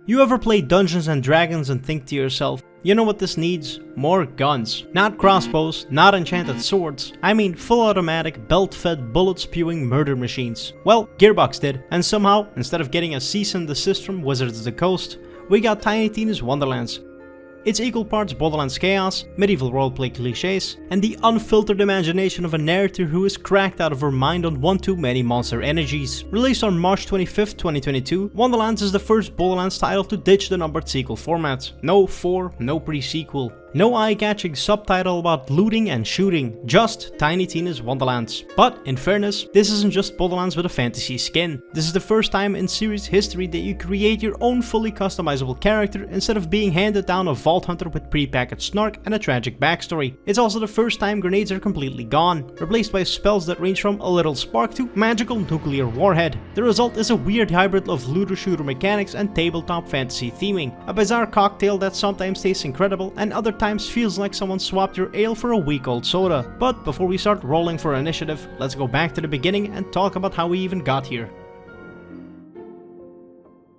You ever play Dungeons and Dragons and think to yourself, you know what this needs? More guns. Not crossbows, not enchanted swords. I mean full automatic, belt-fed, bullet-spewing murder machines. Well, Gearbox did, and somehow, instead of getting a cease and desist from Wizards of the Coast, we got Tiny Tina's Wonderlands. It's equal parts Borderlands chaos, medieval roleplay cliches, and the unfiltered imagination of a narrator who is cracked out of her mind on one too many monster energies. Released on March 25th, 2022, Wonderlands is the first Borderlands title to ditch the numbered sequel format. No 4, no pre-sequel. No eye-catching subtitle about looting and shooting, just Tiny Tina's Wonderlands. But, in fairness, this isn't just Borderlands with a fantasy skin. This is the first time in series history that you create your own fully customizable character instead of being handed down a vault hunter with pre-packaged snark and a tragic backstory. It's also the first time grenades are completely gone, replaced by spells that range from a little spark to magical nuclear warhead. The result is a weird hybrid of looter-shooter mechanics and tabletop fantasy theming, a bizarre cocktail that sometimes tastes incredible and other times feels like someone swapped your ale for a week-old soda. But before we start rolling for initiative, let's go back to the beginning and talk about how we even got here.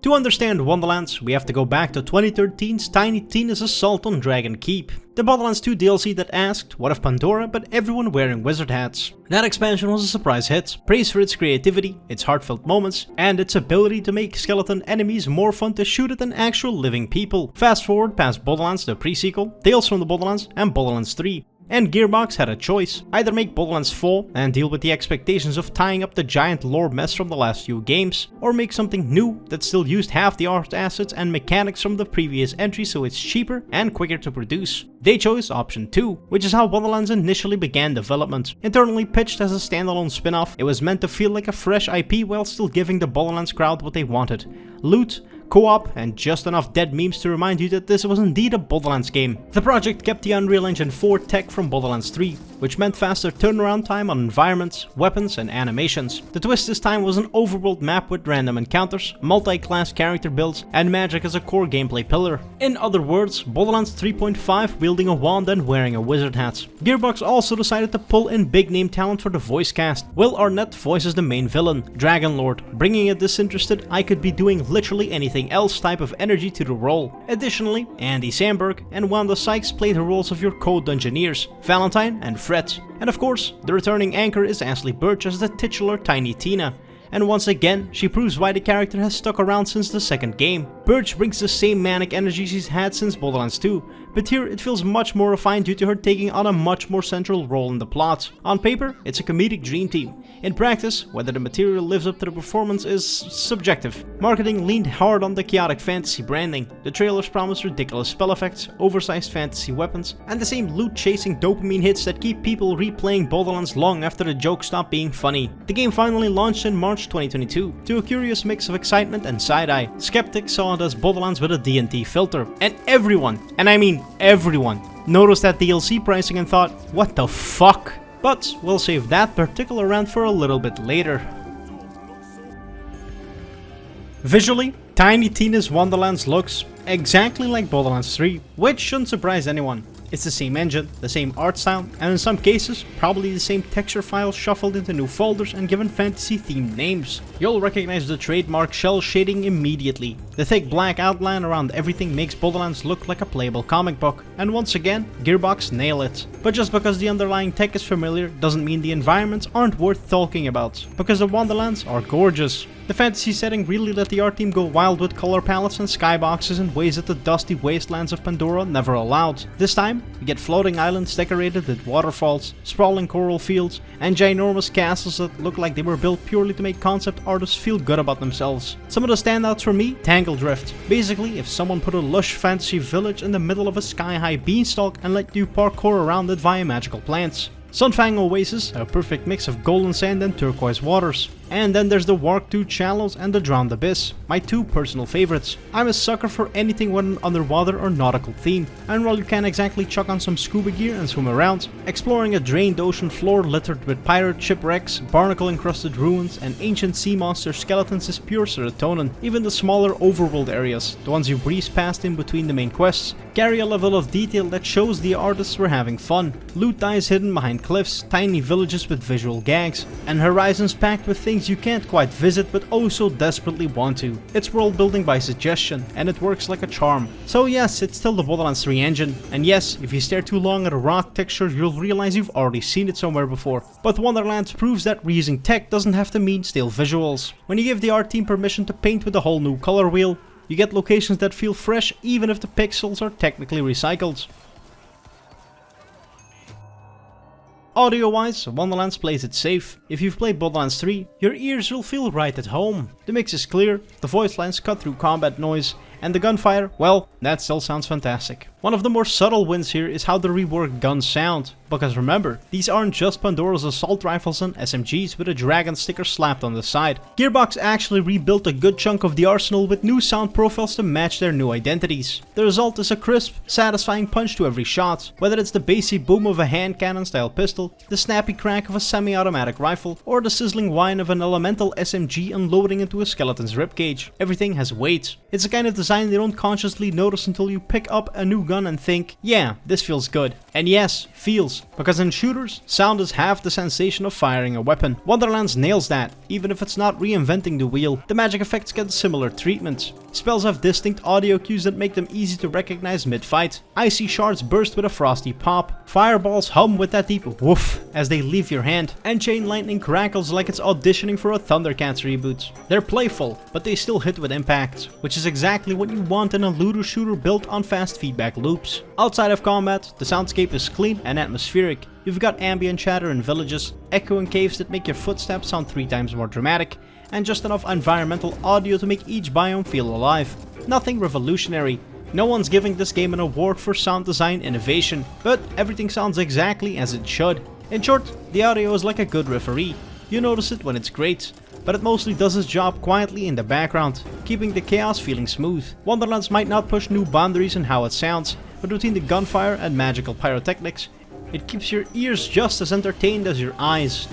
To understand Wonderlands, we have to go back to 2013's Tiny Tina's assault on Dragon Keep, the Borderlands 2 DLC that asked, what if Pandora but everyone wearing wizard hats? That expansion was a surprise hit, praised for its creativity, its heartfelt moments, and its ability to make skeleton enemies more fun to shoot at than actual living people. Fast forward past Borderlands the pre-sequel, Tales from the Borderlands, and Borderlands 3. And Gearbox had a choice, either make Borderlands 4 and deal with the expectations of tying up the giant lore mess from the last few games, or make something new that still used half the art assets and mechanics from the previous entry so it's cheaper and quicker to produce. They chose option 2, which is how Wonderlands initially began development. Internally pitched as a standalone spin-off, it was meant to feel like a fresh IP while still giving the Borderlands crowd what they wanted: loot, co-op, and just enough dead memes to remind you that this was indeed a Borderlands game. The project kept the Unreal Engine 4 tech from Borderlands 3, which meant faster turnaround time on environments, weapons, and animations. The twist this time was an overworld map with random encounters, multi-class character builds, and magic as a core gameplay pillar. In other words, Borderlands 3.5 wielding a wand and wearing a wizard hat. Gearbox also decided to pull in big name talent for the voice cast. Will Arnett voices the main villain, Dragonlord, bringing a disinterested I could be doing literally anything else type of energy to the role. Additionally, Andy Samberg and Wanda Sykes played the roles of your co-dungeoneers, Valentine and Fred. And of course, the returning anchor is Ashley Birch as the titular Tiny Tina. And once again, she proves why the character has stuck around since the second game. Birch brings the same manic energy she's had since Borderlands 2, but here it feels much more refined due to her taking on a much more central role in the plot. On paper, it's a comedic dream team. In practice, whether the material lives up to the performance is subjective. Marketing leaned hard on the chaotic fantasy branding. The trailers promised ridiculous spell effects, oversized fantasy weapons, and the same loot-chasing dopamine hits that keep people replaying Borderlands long after the jokes stop being funny. The game finally launched in March 2022, to a curious mix of excitement and side-eye. Skeptics saw it as Borderlands with a D&D filter, and everyone, and I mean everyone, noticed that DLC pricing and thought, what the fuck? But we'll save that particular rant for a little bit later. Visually, Tiny Tina's Wonderlands looks exactly like Borderlands 3, which shouldn't surprise anyone. It's the same engine, the same art style, and in some cases, probably the same texture files shuffled into new folders and given fantasy-themed names. You'll recognize the trademark shell shading immediately. The thick black outline around everything makes Borderlands look like a playable comic book, and once again, Gearbox nail it. But just because the underlying tech is familiar doesn't mean the environments aren't worth talking about, because the Wonderlands are gorgeous. The fantasy setting really let the art team go wild with color palettes and skyboxes in ways that the dusty wastelands of Pandora never allowed. This time, we get floating islands decorated with waterfalls, sprawling coral fields, and ginormous castles that look like they were built purely to make concept artists feel good about themselves. Some of the standouts for me, Tangle Drift. Basically, if someone put a lush fantasy village in the middle of a sky-high beanstalk and let you parkour around it via magical plants. Sunfang Oasis, a perfect mix of golden sand and turquoise waters. And then there's the Wark 2 Shallows and the Drowned Abyss, my two personal favorites. I'm a sucker for anything with an underwater or nautical theme, and while you can't exactly chuck on some scuba gear and swim around, exploring a drained ocean floor littered with pirate shipwrecks, barnacle-encrusted ruins, and ancient sea monster skeletons is pure serotonin. Even the smaller overworld areas, the ones you breeze past in between the main quests, carry a level of detail that shows the artists were having fun. Loot dies hidden behind cliffs, tiny villages with visual gags, and horizons packed with things things you can't quite visit but also desperately want to. It's world building by suggestion, and it works like a charm. So yes, it's still the Borderlands 3 engine, and yes, if you stare too long at a rock texture, you'll realize you've already seen it somewhere before. But Wonderlands proves that reusing tech doesn't have to mean stale visuals. When you give the art team permission to paint with a whole new color wheel, you get locations that feel fresh even if the pixels are technically recycled. Audio-wise, Wonderlands plays it safe. If you've played Borderlands 3, your ears will feel right at home. The mix is clear, the voice lines cut through combat noise, and the gunfire, well, that still sounds fantastic. One of the more subtle wins here is how the reworked guns sound. Because remember, these aren't just Pandora's assault rifles and SMGs with a dragon sticker slapped on the side. Gearbox actually rebuilt a good chunk of the arsenal with new sound profiles to match their new identities. The result is a crisp, satisfying punch to every shot, whether it's the bassy boom of a hand cannon style pistol, the snappy crack of a semi-automatic rifle, or the sizzling whine of an elemental SMG unloading into a skeleton's ribcage. Everything has weight. It's a kind of design you don't consciously notice until you pick up a new gun and think, yeah, this feels good. And yes, feels. Because in shooters, sound is half the sensation of firing a weapon. Wonderlands nails that, even if it's not reinventing the wheel. The magic effects get similar treatment. Spells have distinct audio cues that make them easy to recognize mid-fight. Icy shards burst with a frosty pop. Fireballs hum with that deep woof as they leave your hand. And chain lightning crackles like it's auditioning for a Thundercats reboot. They're playful, but they still hit with impact, which is exactly what you want in a looter shooter built on fast feedback loops. Outside of combat, the soundscape is clean and atmospheric. You've got ambient chatter in villages, echoing caves that make your footsteps sound 3 times more dramatic, and just enough environmental audio to make each biome feel alive. Nothing revolutionary. No one's giving this game an award for sound design innovation, but everything sounds exactly as it should. In short, the audio is like a good referee. You notice it when it's great, but it mostly does its job quietly in the background, keeping the chaos feeling smooth. Wonderlands might not push new boundaries in how it sounds, but between the gunfire and magical pyrotechnics, it keeps your ears just as entertained as your eyes.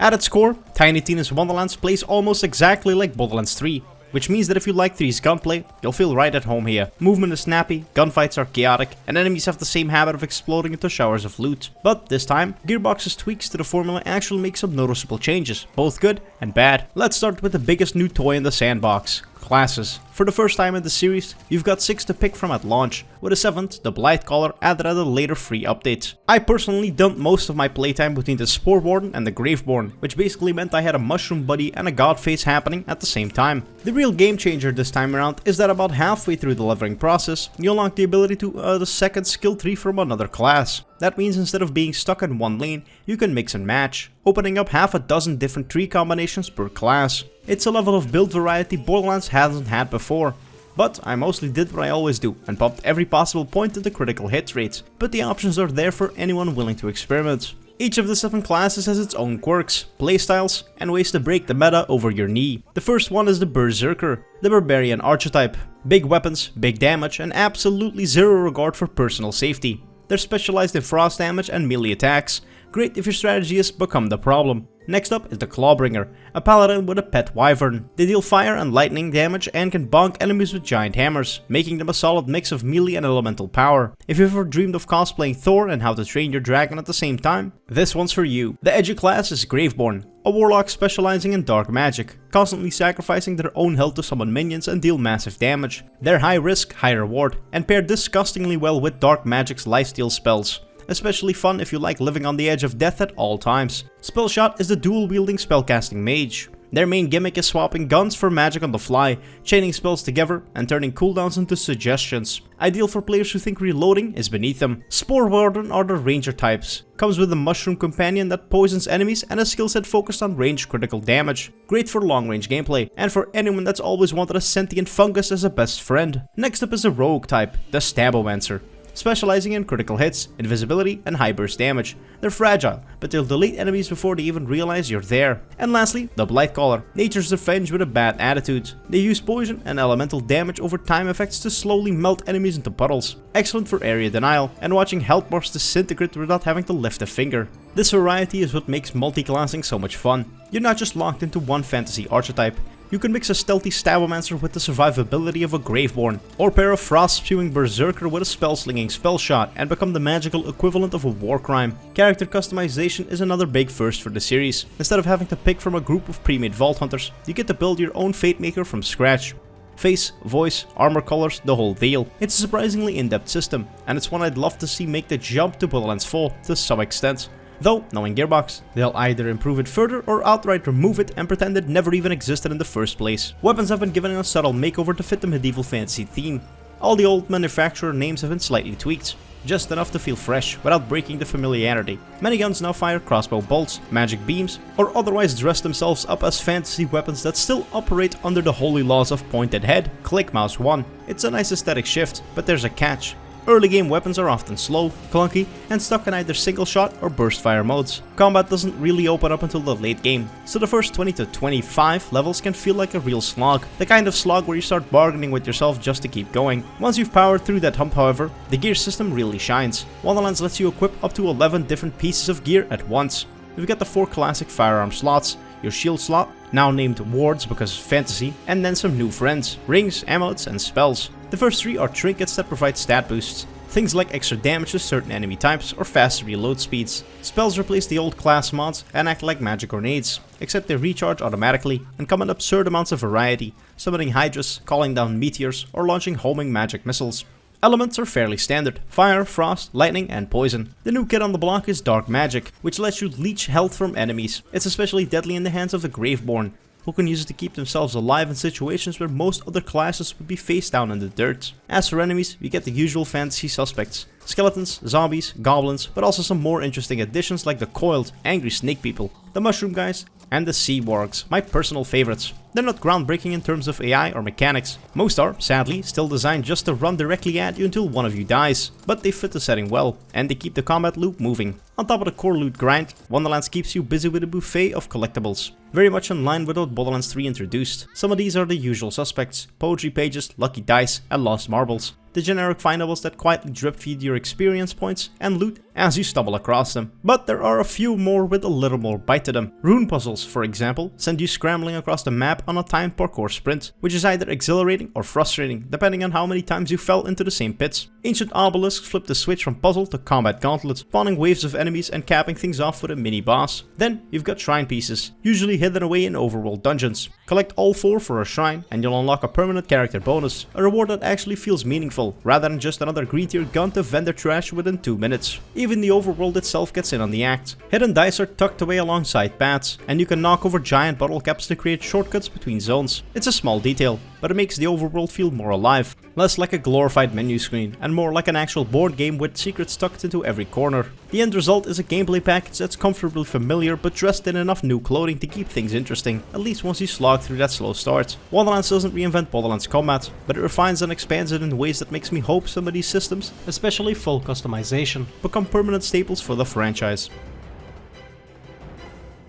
At its core, Tiny Tina's Wonderlands plays almost exactly like Borderlands 3, which means that if you like 3's gunplay, you'll feel right at home here. Movement is snappy, gunfights are chaotic, and enemies have the same habit of exploding into showers of loot. But this time, Gearbox's tweaks to the formula actually make some noticeable changes, both good and bad. Let's start with the biggest new toy in the sandbox: classes. For the first time in the series, you've got 6 to pick from at launch, with a 7th, the Blightcaller, added at a later free update. I personally dumped most of my playtime between the Spore Warden and the Graveborn, which basically meant I had a mushroom buddy and a god face happening at the same time. The real game changer this time around is that about halfway through the leveling process, you unlock the ability to the second skill tree from another class. That means instead of being stuck in one lane, you can mix and match, opening up half a dozen different tree combinations per class. It's a level of build variety Borderlands hasn't had before. But I mostly did what I always do and popped every possible point at the critical hit rates, but the options are there for anyone willing to experiment. Each of the 7 classes has its own quirks, playstyles, and ways to break the meta over your knee. The first one is the Berserker, the Barbarian archetype. Big weapons, big damage, and absolutely zero regard for personal safety. They're specialized in frost damage and melee attacks. Great if your strategy is become the problem. Next up is the Clawbringer, a paladin with a pet wyvern. They deal fire and lightning damage and can bonk enemies with giant hammers, making them a solid mix of melee and elemental power. If you've ever dreamed of cosplaying Thor and how to train your dragon at the same time, this one's for you. The edgy class is Graveborn, a warlock specializing in dark magic, constantly sacrificing their own health to summon minions and deal massive damage. They're high risk, high reward, and pair disgustingly well with dark magic's lifesteal spells. Especially fun if you like living on the edge of death at all times. Spellshot is the dual-wielding spellcasting mage. Their main gimmick is swapping guns for magic on the fly, chaining spells together and turning cooldowns into suggestions. Ideal for players who think reloading is beneath them. Spore Warden are the ranger types. Comes with a mushroom companion that poisons enemies and a skill set focused on range critical damage. Great for long range gameplay and for anyone that's always wanted a sentient fungus as a best friend. Next up is the rogue type, the Stabomancer. Specializing in critical hits, invisibility, and high burst damage. They're fragile, but they'll delete enemies before they even realize you're there. And lastly, the Blightcaller, nature's revenge with a bad attitude. They use poison and elemental damage over time effects to slowly melt enemies into puddles. Excellent for area denial and watching health bars disintegrate without having to lift a finger. This variety is what makes multi-classing so much fun. You're not just locked into one fantasy archetype. You can mix a stealthy Stabbomancer with the survivability of a Graveborn, or pair a frost-spewing Berserker with a spell-slinging Spellshot and become the magical equivalent of a Warcrime. Character customization is another big first for the series. Instead of having to pick from a group of pre-made Vault Hunters, you get to build your own Fatemaker from scratch. Face, voice, armor colors, the whole deal. It's a surprisingly in-depth system, and it's one I'd love to see make the jump to Borderlands 4 to some extent. Though, knowing Gearbox, they'll either improve it further or outright remove it and pretend it never even existed in the first place. Weapons have been given a subtle makeover to fit the medieval fantasy theme. All the old manufacturer names have been slightly tweaked, just enough to feel fresh without breaking the familiarity. Many guns now fire crossbow bolts, magic beams, or otherwise dress themselves up as fantasy weapons that still operate under the holy laws of pointed head, click mouse 1. It's a nice aesthetic shift, but there's a catch. Early game weapons are often slow, clunky, and stuck in either single shot or burst fire modes. Combat doesn't really open up until the late game, so the first 20 to 25 levels can feel like a real slog. The kind of slog where you start bargaining with yourself just to keep going. Once you've powered through that hump, however, the gear system really shines. Wonderlands lets you equip up to 11 different pieces of gear at once. You've got the 4 classic firearm slots, your shield slot, now named wards because fantasy, and then some new friends, rings, amulets, and spells. The first 3 are trinkets that provide stat boosts, things like extra damage to certain enemy types or faster reload speeds. Spells replace the old class mods and act like magic grenades, except they recharge automatically and come in absurd amounts of variety, summoning hydras, calling down meteors, or launching homing magic missiles. Elements are fairly standard: fire, frost, lightning, and poison. The new kid on the block is dark magic, which lets you leech health from enemies. It's especially deadly in the hands of the Graveborn, who can use it to keep themselves alive in situations where most other classes would be face down in the dirt. As for enemies, you get the usual fantasy suspects: skeletons, zombies, goblins, but also some more interesting additions like the coiled, angry snake people, the mushroom guys, and the sea wargs, my personal favorites. They're not groundbreaking in terms of AI or mechanics. Most are, sadly, still designed just to run directly at you until one of you dies, but they fit the setting well, and they keep the combat loop moving. On top of the core loot grind, Wonderlands keeps you busy with a buffet of collectibles, very much in line with what Borderlands 3 introduced. Some of these are the usual suspects: poetry pages, lucky dice, and lost marbles. The generic findables that quietly drip feed your experience points and loot as you stumble across them. But there are a few more with a little more bite to them. Rune puzzles, for example, send you scrambling across the map on a timed parkour sprint, which is either exhilarating or frustrating, depending on how many times you fell into the same pits. Ancient obelisks flip the switch from puzzle to combat gauntlet, spawning waves of enemies and capping things off with a mini-boss. Then you've got shrine pieces, usually hidden away in overworld dungeons. Collect all 4 for a shrine and you'll unlock a permanent character bonus, a reward that actually feels meaningful, rather than just another green tier gun to vendor trash within 2 minutes. Even the overworld itself gets in on the act. Hidden dice are tucked away alongside paths, and you can knock over giant bottle caps to create shortcuts between zones. It's a small detail, but it makes the overworld feel more alive, less like a glorified menu screen, and more like an actual board game with secrets tucked into every corner. The end result is a gameplay package that's comfortably familiar but dressed in enough new clothing to keep things interesting, at least once you slog through that slow start. Wonderlands doesn't reinvent Borderlands combat, but it refines and expands it in ways that makes me hope some of these systems, especially full customization, become permanent staples for the franchise.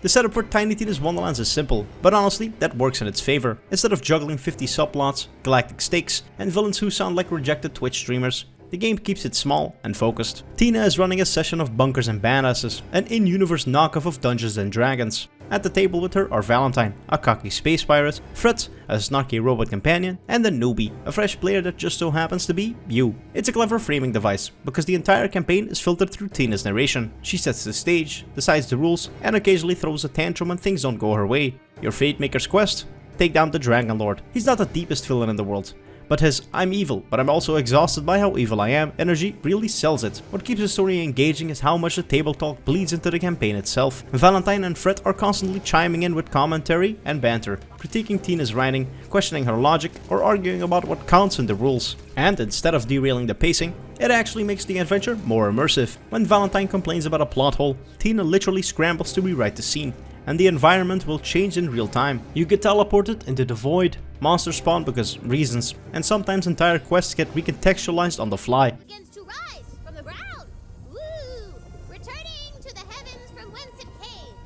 The setup for Tiny Tina's Wonderlands is simple, but honestly, that works in its favor. Instead of juggling 50 subplots, galactic stakes, and villains who sound like rejected Twitch streamers, the game keeps it small and focused. Tina is running a session of bunkers and badasses, an in-universe knockoff of Dungeons and Dragons. At the table with her are Valentine, a cocky space pirate, Fred, a snarky robot companion, and a newbie, a fresh player that just so happens to be you. It's a clever framing device, because the entire campaign is filtered through Tina's narration. She sets the stage, decides the rules, and occasionally throws a tantrum when things don't go her way. Your Fatemaker's quest? Take down the Dragon Lord. He's not the deepest villain in the world, but his "I'm evil, but I'm also exhausted by how evil I am" energy really sells it. What keeps the story engaging is how much the table talk bleeds into the campaign itself. Valentine and Fred are constantly chiming in with commentary and banter, critiquing Tina's writing, questioning her logic, or arguing about what counts in the rules. And instead of derailing the pacing, it actually makes the adventure more immersive. When Valentine complains about a plot hole, Tina literally scrambles to rewrite the scene, and the environment will change in real time. You get teleported into the void, monsters spawn because reasons, and sometimes entire quests get recontextualized on the fly. Begins to rise from the ground. Woo! Returning to the heavens from whence it came.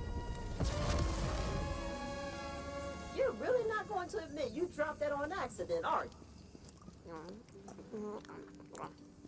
You're really not going to admit you dropped that on accident, are you?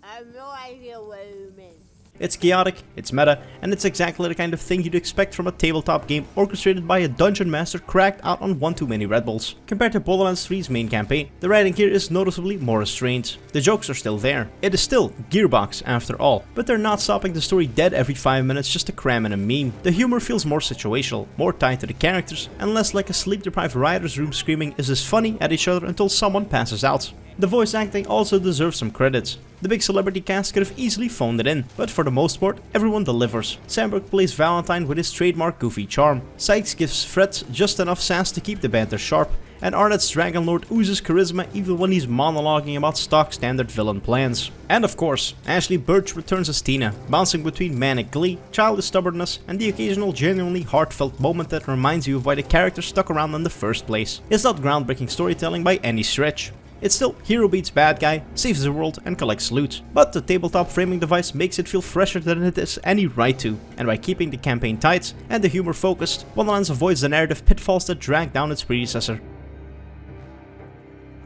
I have no idea what you mean. It's chaotic, it's meta, and it's exactly the kind of thing you'd expect from a tabletop game orchestrated by a dungeon master cracked out on one too many Red Bulls. Compared to Borderlands 3's main campaign, the writing here is noticeably more restrained. The jokes are still there. It is still Gearbox after all, but they're not stopping the story dead every 5 minutes just to cram in a meme. The humor feels more situational, more tied to the characters, and less like a sleep-deprived writer's room screaming "is this funny" at each other until someone passes out. The voice acting also deserves some credits. The big celebrity cast could have easily phoned it in, but for the most part, everyone delivers. Sandberg plays Valentine with his trademark goofy charm. Sykes gives Fred just enough sass to keep the banter sharp, and Arnett's Dragonlord oozes charisma even when he's monologuing about stock standard villain plans. And of course, Ashley Birch returns as Tina, bouncing between manic glee, childish stubbornness, and the occasional genuinely heartfelt moment that reminds you of why the character stuck around in the first place. It's not groundbreaking storytelling by any stretch. It's still hero beats bad guy, saves the world, and collects loot. But the tabletop framing device makes it feel fresher than it has any right to, and by keeping the campaign tight and the humor focused, Wonderlands avoids the narrative pitfalls that drag down its predecessor.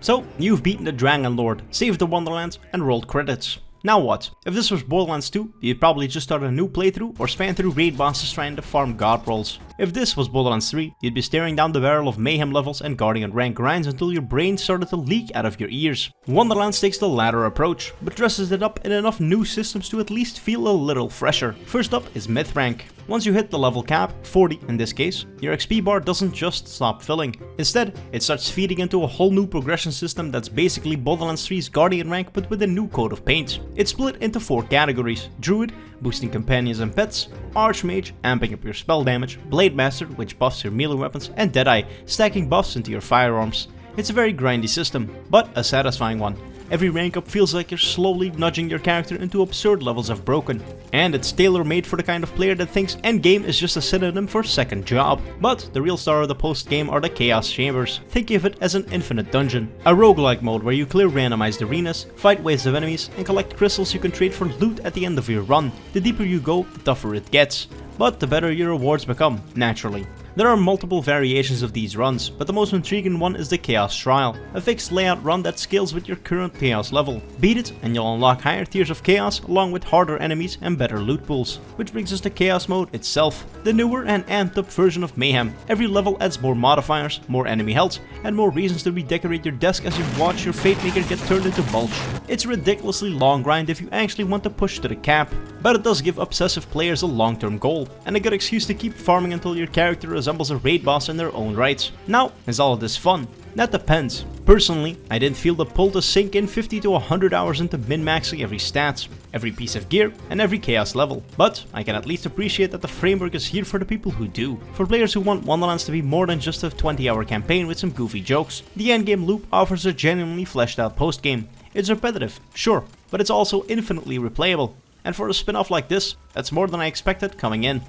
So, you've beaten the Dragonlord, saved the Wonderlands, and rolled credits. Now what? If this was Borderlands 2, you'd probably just start a new playthrough or span through raid bosses trying to farm god rolls. If this was Borderlands 3, you'd be staring down the barrel of mayhem levels and guardian rank grinds until your brain started to leak out of your ears. Wonderlands takes the latter approach, but dresses it up in enough new systems to at least feel a little fresher. First up is myth rank. Once you hit the level cap, 40 in this case, your XP bar doesn't just stop filling. Instead, it starts feeding into a whole new progression system that's basically Borderlands 3's Guardian rank but with a new coat of paint. It's split into 4 categories: Druid, boosting companions and pets; Archmage, amping up your spell damage; Blade Master, which buffs your melee weapons; and Deadeye, stacking buffs into your firearms. It's a very grindy system, but a satisfying one. Every rank up feels like you're slowly nudging your character into absurd levels of broken. And it's tailor-made for the kind of player that thinks endgame is just a synonym for second job. But the real star of the post-game are the Chaos Chambers. Think of it as an infinite dungeon. A roguelike mode where you clear randomized arenas, fight waves of enemies, and collect crystals you can trade for loot at the end of your run. The deeper you go, the tougher it gets. But the better your rewards become, naturally. There are multiple variations of these runs, but the most intriguing one is the Chaos Trial, a fixed layout run that scales with your current Chaos level. Beat it and you'll unlock higher tiers of Chaos along with harder enemies and better loot pools. Which brings us to Chaos Mode itself, the newer and amped up version of Mayhem. Every level adds more modifiers, more enemy health, and more reasons to redecorate your desk as you watch your Fate Maker get turned into mulch. It's a ridiculously long grind if you actually want to push to the cap, but it does give obsessive players a long-term goal, and a good excuse to keep farming until your character resembles a raid boss in their own right. Now, is all of this fun? That depends. Personally, I didn't feel the pull to sink in 50 to 100 hours into min-maxing every stat, every piece of gear, and every chaos level. But I can at least appreciate that the framework is here for the people who do. For players who want Wonderlands to be more than just a 20-hour campaign with some goofy jokes, the endgame loop offers a genuinely fleshed out postgame. It's repetitive, sure, but it's also infinitely replayable. And for a spin-off like this, that's more than I expected coming in.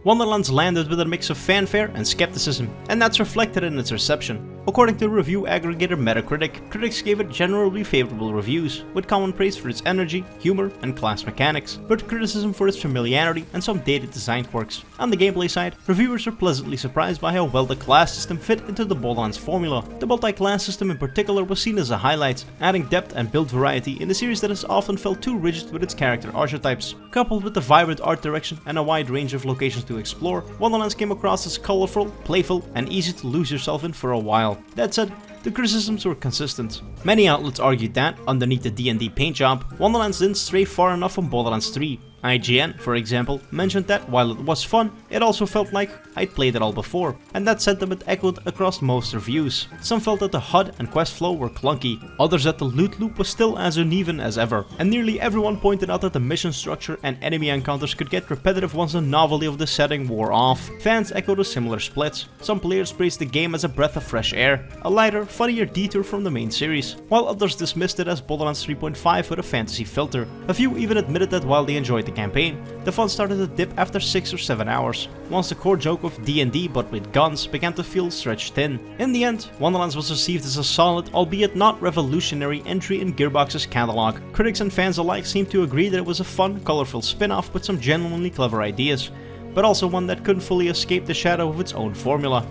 Wonderlands landed with a mix of fanfare and skepticism, and that's reflected in its reception. According to review aggregator Metacritic, critics gave it generally favorable reviews, with common praise for its energy, humor, and class mechanics, but criticism for its familiarity and some dated design quirks. On the gameplay side, reviewers were pleasantly surprised by how well the class system fit into the Borderlands formula. The multi-class system in particular was seen as a highlight, adding depth and build variety in a series that has often felt too rigid with its character archetypes. Coupled with the vibrant art direction and a wide range of locations to explore, Wonderlands came across as colorful, playful, and easy to lose yourself in for a while. That said, the criticisms were consistent. Many outlets argued that, underneath the D&D paint job, Wonderlands didn't stray far enough from Borderlands 3. IGN, for example, mentioned that while it was fun, it also felt like I'd played it all before, and that sentiment echoed across most reviews. Some felt that the HUD and quest flow were clunky, others that the loot loop was still as uneven as ever, and nearly everyone pointed out that the mission structure and enemy encounters could get repetitive once the novelty of the setting wore off. Fans echoed a similar split. Some players praised the game as a breath of fresh air, a lighter, funnier detour from the main series, while others dismissed it as Borderlands 3.5 with a fantasy filter. A few even admitted that while they enjoyed the campaign, the fun started to dip after 6 or 7 hours, once the core joke of D&D but with guns began to feel stretched thin. In the end, Wonderlands was received as a solid, albeit not revolutionary, entry in Gearbox's catalog. Critics and fans alike seemed to agree that it was a fun, colorful spin-off with some genuinely clever ideas, but also one that couldn't fully escape the shadow of its own formula.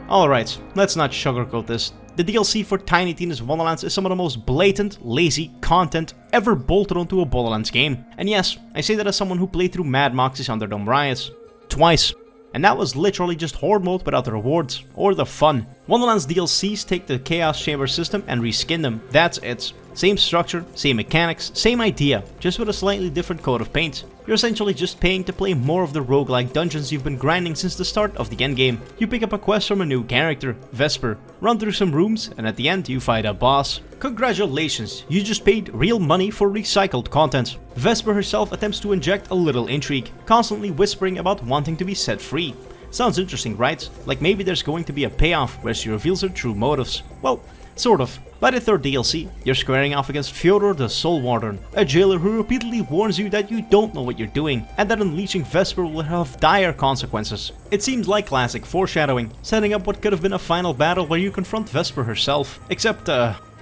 Alright, let's not sugarcoat this. The DLC for Tiny Tina's Wonderlands is some of the most blatant, lazy content ever bolted onto a Borderlands game. And yes, I say that as someone who played through Mad Moxie's Underdome Riots. Twice. And that was literally just Horde mode without the rewards, or the fun. Wonderlands DLCs take the Chaos Chamber system and reskin them, that's it. Same structure, same mechanics, same idea, just with a slightly different coat of paint. You're essentially just paying to play more of the roguelike dungeons you've been grinding since the start of the endgame. You pick up a quest from a new character, Vesper, run through some rooms, and at the end you fight a boss. Congratulations, you just paid real money for recycled content. Vesper herself attempts to inject a little intrigue, constantly whispering about wanting to be set free. Sounds interesting, right? Like maybe there's going to be a payoff where she reveals her true motives. Well, sort of. By the third DLC, you're squaring off against Fyodor the Soul Warden, a jailer who repeatedly warns you that you don't know what you're doing, and that unleashing Vesper will have dire consequences. It seems like classic foreshadowing, setting up what could have been a final battle where you confront Vesper herself. Except,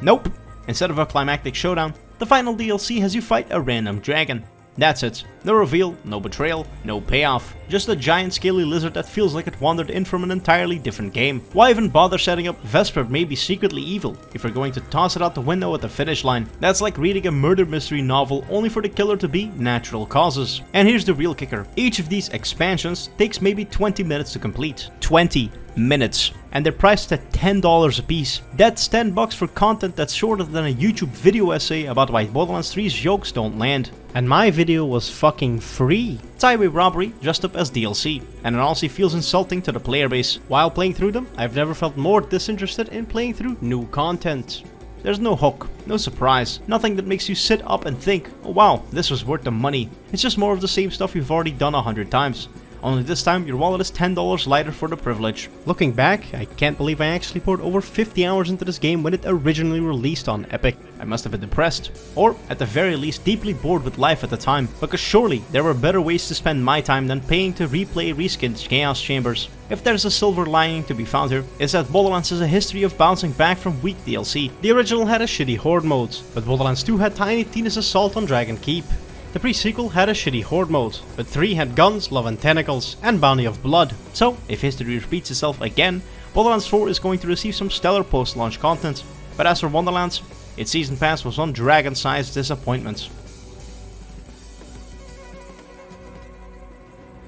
nope. Instead of a climactic showdown, the final DLC has you fight a random dragon. That's it. No reveal, no betrayal, no payoff. Just a giant scaly lizard that feels like it wandered in from an entirely different game. Why even bother setting up Vesper may be secretly evil if you're going to toss it out the window at the finish line? That's like reading a murder mystery novel only for the killer to be natural causes. And here's the real kicker. Each of these expansions takes maybe 20 minutes to complete. 20 minutes. And they're priced at $10 a piece. That's $10 for content that's shorter than a YouTube video essay about why Borderlands 3's jokes don't land. And my video was fucking free. It's highway robbery dressed up as DLC, and it honestly feels insulting to the player base. While playing through them, I've never felt more disinterested in playing through new content. There's no hook, no surprise, nothing that makes you sit up and think, oh wow, this was worth the money. It's just more of the same stuff you've already done 100 times. Only this time your wallet is $10 lighter for the privilege. Looking back, I can't believe I actually poured over 50 hours into this game when it originally released on Epic. I must have been depressed, or at the very least deeply bored with life at the time, because surely there were better ways to spend my time than paying to replay reskinned Chaos Chambers. If there's a silver lining to be found here, it's that Borderlands has a history of bouncing back from weak DLC. The original had a shitty Horde mode, but Borderlands 2 had Tiny Tina's Assault on Dragon Keep. The pre-sequel had a shitty Horde mode, but 3 had Guns, Love and Tentacles, and Bounty of Blood. So, if history repeats itself again, Borderlands 4 is going to receive some stellar post-launch content. But as for Wonderlands, its season pass was one dragon-sized disappointment.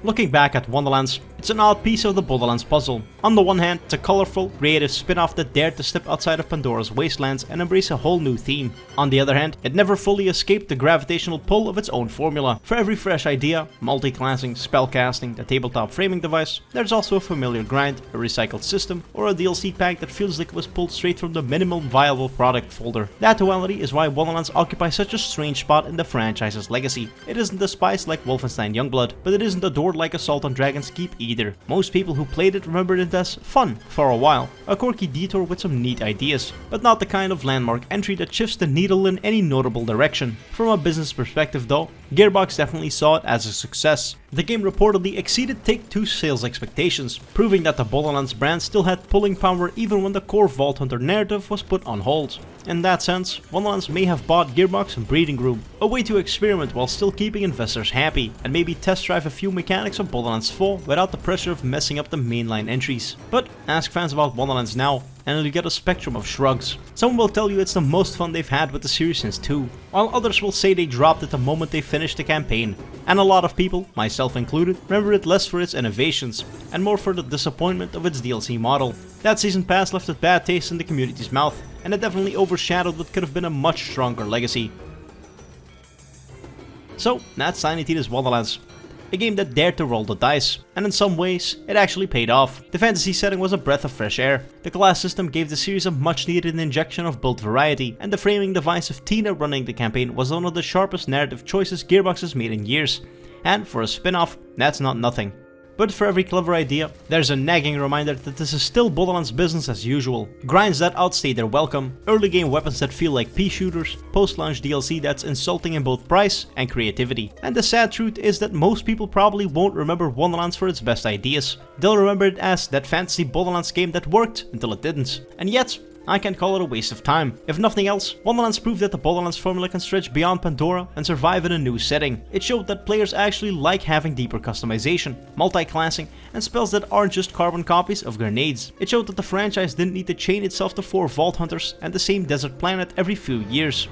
Looking back at Wonderlands, it's an odd piece of the Borderlands puzzle. On the one hand, it's a colorful, creative spin-off that dared to step outside of Pandora's wastelands and embrace a whole new theme. On the other hand, it never fully escaped the gravitational pull of its own formula. For every fresh idea, multi-classing, spellcasting, the tabletop framing device, there's also a familiar grind, a recycled system, or a DLC pack that feels like it was pulled straight from the minimum viable product folder. That duality is why Wonderlands occupies such a strange spot in the franchise's legacy. It isn't despised like Wolfenstein Youngblood, but it isn't adored like Assault on Dragon's Keep either. Most people who played it remembered it as fun for a while, a quirky detour with some neat ideas, but not the kind of landmark entry that shifts the needle in any notable direction. From a business perspective though, Gearbox definitely saw it as a success. The game reportedly exceeded Take-Two's sales expectations, proving that the Borderlands brand still had pulling power even when the core Vault Hunter narrative was put on hold. In that sense, Wonderlands may have bought Gearbox some breathing room, a way to experiment while still keeping investors happy, and maybe test drive a few mechanics of Borderlands 4 without the pressure of messing up the mainline entries. But ask fans about Wonderlands now, and you'll get a spectrum of shrugs. Some will tell you it's the most fun they've had with the series since 2, while others will say they dropped it the moment they finished the campaign. And a lot of people, myself included, remember it less for its innovations, and more for the disappointment of its DLC model. That season pass left a bad taste in the community's mouth, and it definitely overshadowed what could have been a much stronger legacy. So, that's Tiny Tina's Wonderlands. A game that dared to roll the dice, and in some ways, it actually paid off. The fantasy setting was a breath of fresh air. The class system gave the series a much needed injection of build variety, and the framing device of Tina running the campaign was one of the sharpest narrative choices Gearbox has made in years. And for a spin-off, that's not nothing. But for every clever idea, there's a nagging reminder that this is still Borderlands business as usual. Grinds that outstay their welcome, early game weapons that feel like pea shooters, post-launch DLC that's insulting in both price and creativity. And the sad truth is that most people probably won't remember Wonderlands for its best ideas. They'll remember it as that fantasy Borderlands game that worked until it didn't. And yet, I can't call it a waste of time. If nothing else, Wonderlands proved that the Borderlands formula can stretch beyond Pandora and survive in a new setting. It showed that players actually like having deeper customization, multi-classing, and spells that aren't just carbon copies of grenades. It showed that the franchise didn't need to chain itself to 4 Vault Hunters and the same desert planet every few years.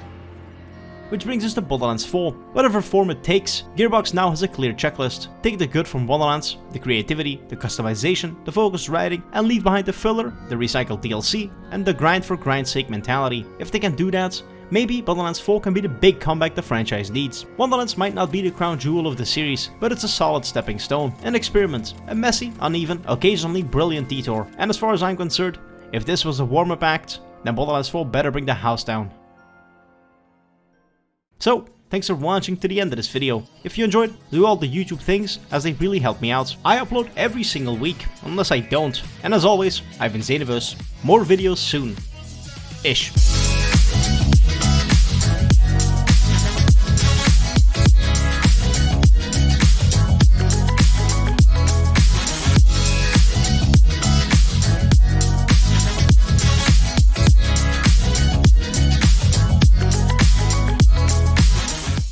Which brings us to Borderlands 4. Whatever form it takes, Gearbox now has a clear checklist. Take the good from Wonderlands, the creativity, the customization, the focused writing, and leave behind the filler, the recycled DLC, and the grind for grind's sake mentality. If they can do that, maybe Borderlands 4 can be the big comeback the franchise needs. Wonderlands might not be the crown jewel of the series, but it's a solid stepping stone, an experiment, a messy, uneven, occasionally brilliant detour. And as far as I'm concerned, if this was a warm-up act, then Borderlands 4 better bring the house down. So, thanks for watching to the end of this video. If you enjoyed, do all the YouTube things, as they really help me out. I upload every single week, unless I don't. And as always, I've been Xenivus. More videos soon. Ish.